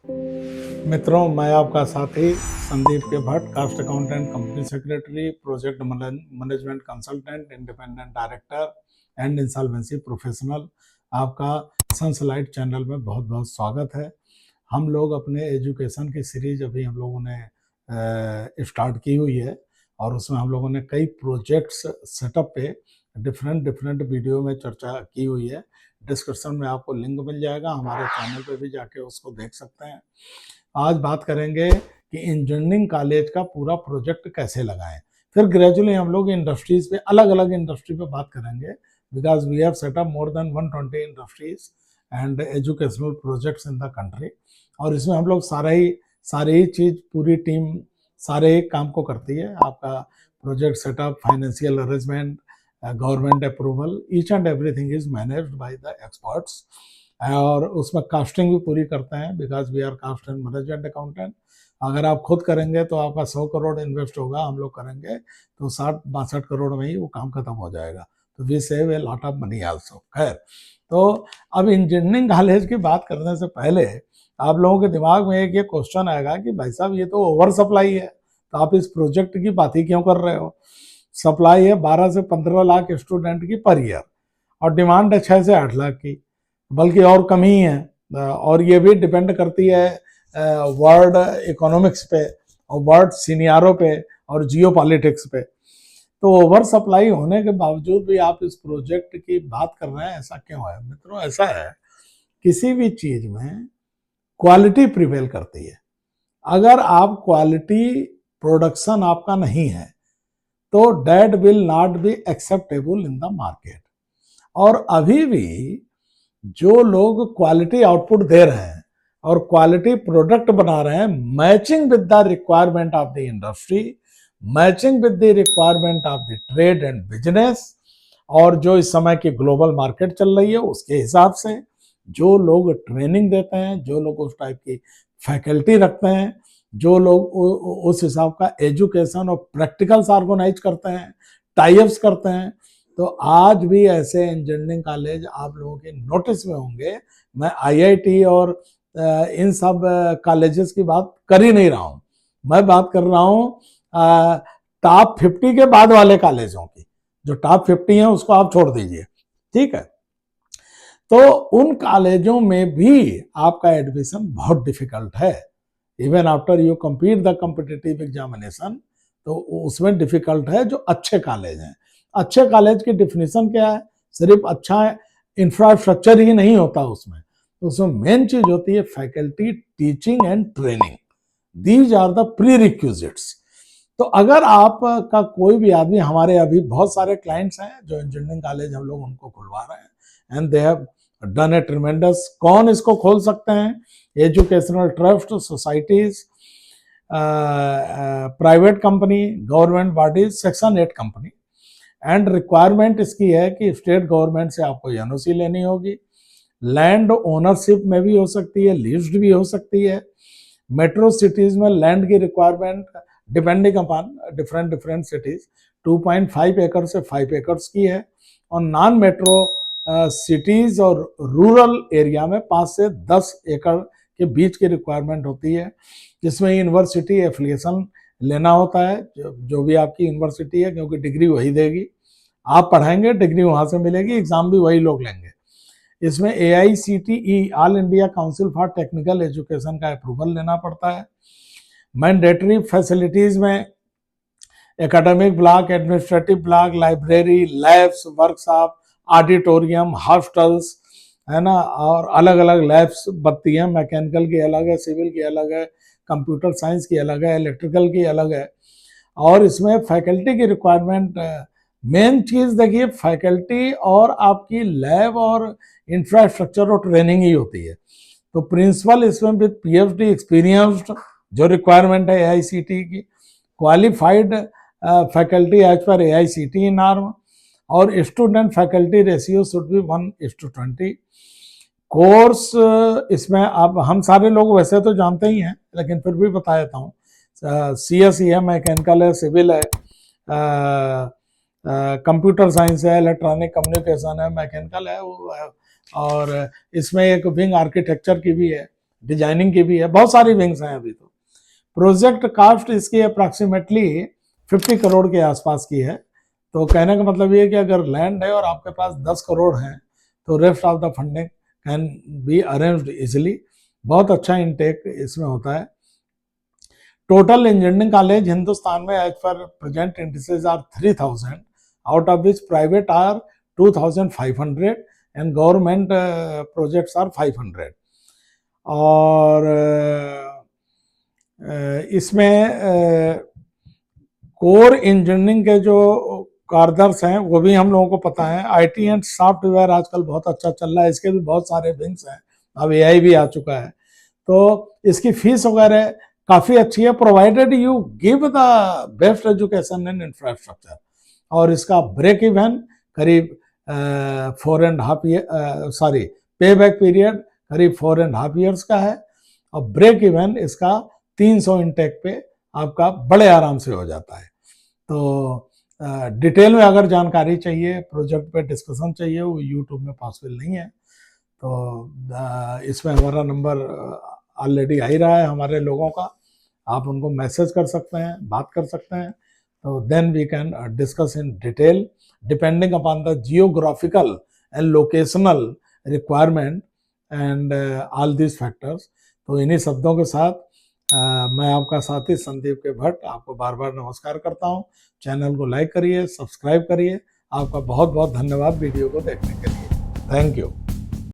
मित्रों, मैं आपका साथी संदीप के Bhatt, cast accountant, company secretary, project management consultant, independent director and insolvency professional. आपका सनलाइट चैनल में बहुत बहुत स्वागत है। हम लोग अपने एजुकेशन की सीरीज अभी हम लोगों ने स्टार्ट की हुई है और उसमें हम लोगों ने कई प्रोजेक्ट्स सेटअप पे डिफरेंट वीडियो में चर्चा की हुई है। डिस्क्रिप्शन में आपको लिंक मिल जाएगा, हमारे चैनल पे भी जाके उसको देख सकते हैं। आज बात करेंगे कि इंजीनियरिंग कॉलेज का पूरा प्रोजेक्ट कैसे लगाएं। फिर ग्रेजुअली हम लोग इंडस्ट्रीज पे, अलग अलग इंडस्ट्री पे बात करेंगे, because we have set up more than 120 industries and educational projects in the country. और इसमें हम लोग सारे ही चीज, पूरी टीम सारे ही काम को करती है। आपका project setup, financial arrangement, government approval, each and everything is managed by the experts. और उसमें कास्टिंग भी पूरी करते हैं, because we are cost and management accountant. अगर आप खुद करेंगे तो आपका 100 करोड़ इन्वेस्ट होगा, हम लोग करेंगे तो 60-62 करोड़ में ही वो काम खत्म हो जाएगा। तो we save a lot of money also. खैर, तो अब इंजीनियरिंग कॉलेज की बात करने से पहले आप लोगों के दिमाग में एक ये क्वेश्चन आएगा कि भाई साहब, ये तो ओवर सप्लाई है, तो आप इस प्रोजेक्ट की बात ही क्यों कर रहे हो? सप्लाई है 12 से 15 लाख स्टूडेंट की पर ईयर, और डिमांड है 6 से 8 लाख की, बल्कि और कम ही है। और ये भी डिपेंड करती है वर्ल्ड इकोनॉमिक्स पे और वर्ल्ड सीनियरों पे और जियो पॉलिटिक्स पे। तो ओवर सप्लाई होने के बावजूद भी आप इस प्रोजेक्ट की बात कर रहे हैं, ऐसा क्यों है? मित्रों, ऐसा है, किसी भी चीज में क्वालिटी प्रिवेल करती है। अगर आप क्वालिटी प्रोडक्शन आपका नहीं है तो debt will not be acceptable in the market. और अभी भी जो लोग क्वालिटी आउटपुट दे रहे हैं और क्वालिटी प्रोडक्ट बना रहे हैं, matching with the requirement of the industry, matching with the requirement of the trade and business, और जो इस समय की ग्लोबल मार्केट चल रही है उसके हिसाब से जो लोग ट्रेनिंग देते हैं, जो लोग उस टाइप की फैकल्टी रखते हैं, जो लोग उस हिसाब का एजुकेशन और प्रैक्टिकल्स ऑर्गेनाइज करते हैं, टाइप्स करते हैं, तो आज भी ऐसे इंजीनियरिंग कॉलेज आप लोगों के नोटिस में होंगे। मैं आईआईटी और इन सब कॉलेजेस की बात कर ही नहीं रहा हूँ, मैं बात कर रहा हूँ टॉप 50 के बाद वाले कॉलेजों की। जो टॉप 50 है उसको आप छोड़ दीजिए, ठीक है। तो उन कॉलेजों में भी आपका एडमिशन बहुत डिफिकल्ट है। Even after you complete the competitive examination, तो उसमें डिफिकल्ट है। जो अच्छे कॉलेज हैं, अच्छे कॉलेज की डिफिनेशन क्या है? सिर्फ अच्छा इंफ्रास्ट्रक्चर ही नहीं होता उसमें, तो उसमें मेन चीज होती है faculty, teaching and training. These are the prerequisites. तो अगर आपका कोई भी आदमी, हमारे अभी बहुत सारे क्लाइंट्स हैं जो इंजीनियरिंग कॉलेज हम लोग उनको खुलवा रहे हैं, and they have done A tremendous. कौन इसको खोल सकते हैं? Educational trust, societies, private company, government bodies, section 8 company. And requirement इसकी है कि स्टेट गवर्नमेंट से आपको एनओसी लेनी होगी। लैंड ओनरशिप में भी हो सकती है, लीज्ड भी हो सकती है। मेट्रो सिटीज में लैंड की requirement depending upon different cities 2.5 एकड़ से 5 एकर्स की है, और नॉन मेट्रो सिटीज और रूरल एरिया में 5 से 10 एकड़ के बीच की रिक्वायरमेंट होती है, जिसमें यूनिवर्सिटी एफिलिएशन लेना होता है, जो भी आपकी यूनिवर्सिटी है, क्योंकि डिग्री वही देगी। आप पढ़ाएंगे, डिग्री वहां से मिलेगी, एग्जाम भी वही लोग लेंगे। इसमें AICTE, all India council for technical education का अप्रूवल लेना पड़ता है। मैंडेटरी फैसिलिटीज में academic block, administrative block, library, labs, workshop, auditorium, hostels, है ना, और अलग अलग लैब्स बनती हैं। मैकेनिकल की अलग है, सिविल की अलग है, कंप्यूटर साइंस की अलग है, इलेक्ट्रिकल की अलग है। और इसमें फैकल्टी की रिक्वायरमेंट, मेन चीज देखिए, फैकल्टी और आपकी लैब और इंफ्रास्ट्रक्चर और ट्रेनिंग ही होती है। तो प्रिंसिपल इसमें विद PhD एक्सपीरियंस्ड, जो रिक्वायरमेंट है AICTE की, qualified faculty as per AICTE norm, और student faculty ratio should be 1:20। Course इसमें अब हम सारे लोग वैसे तो जानते ही हैं, लेकिन फिर भी बता देता हूँ। CSE है, मैकेनिकल है, सिविल है, कंप्यूटर साइंस है, इलेक्ट्रॉनिक कम्युनिकेशन है, मैकेनिकल है, और इसमें एक विंग आर्किटेक्चर की भी है, डिजाइनिंग की भी है, बहुत सारी विंग्स हैं अभी तो। प्रोजेक्ट कास्ट इसकी अप्रॉक्सीमेटली 50 करोड़ के आसपास की है। तो कहने का मतलब ये है कि अगर लैंड है और आपके पास 10 करोड़ हैं तो rest of the funding can be arranged easily. बहुत अच्छा इनटेक इसमें होता है। टोटल इंजीनियरिंग कॉलेज हिंदुस्तान में as per present indices are 3000, out of which private are 2500 and government projects are 500। और इसमें कोर इंजीनियरिंग के जो कारदर्श हैं वो भी हम लोगों को पता है। आईटी एंड सॉफ्टवेयर आजकल बहुत अच्छा चल रहा है, इसके भी बहुत सारे विंग्स हैं, अब एआई भी आ चुका है। तो इसकी फीस वगैरह काफ़ी अच्छी है, provided you give the best education and infrastructure. और इसका ब्रेक इवन करीब 4.5 ईयर, सॉरी, पे बैक पीरियड करीब 4.5 ईयर्स का है। और ब्रेक इवन इसका 300 इंटेक पे आपका बड़े आराम से हो जाता है। तो डिटेल में अगर जानकारी चाहिए, प्रोजेक्ट पे डिस्कशन चाहिए, वो यूट्यूब में पॉसिबल नहीं है। तो इसमें हमारा नंबर ऑलरेडी आ ही रहा है हमारे लोगों का, आप उनको मैसेज कर सकते हैं, बात कर सकते हैं। तो then we can discuss in detail depending upon the geographical and locational requirement and all this factors. तो इन्हीं शब्दों के साथ मैं आपका साथी संदीप के भट्ट आपको बार बार नमस्कार करता हूं। चैनल को लाइक करिए, सब्सक्राइब करिए। आपका बहुत बहुत धन्यवाद वीडियो को देखने के लिए। Thank you.